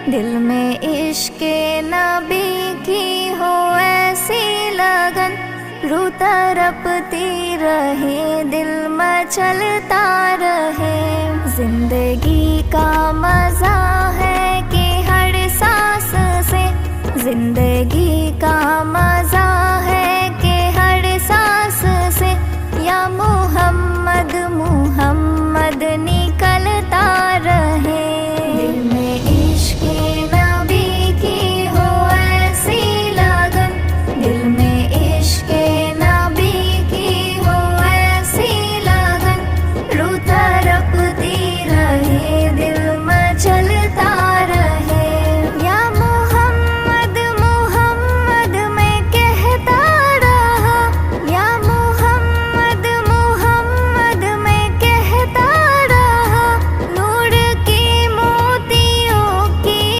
दिल में इश्क़े नबी की हो ऐसी लगन, रूह तड़पती रहे, दिल मचलता रहे। जिंदगी का मज़ा है कि हर सांस से जिंदगी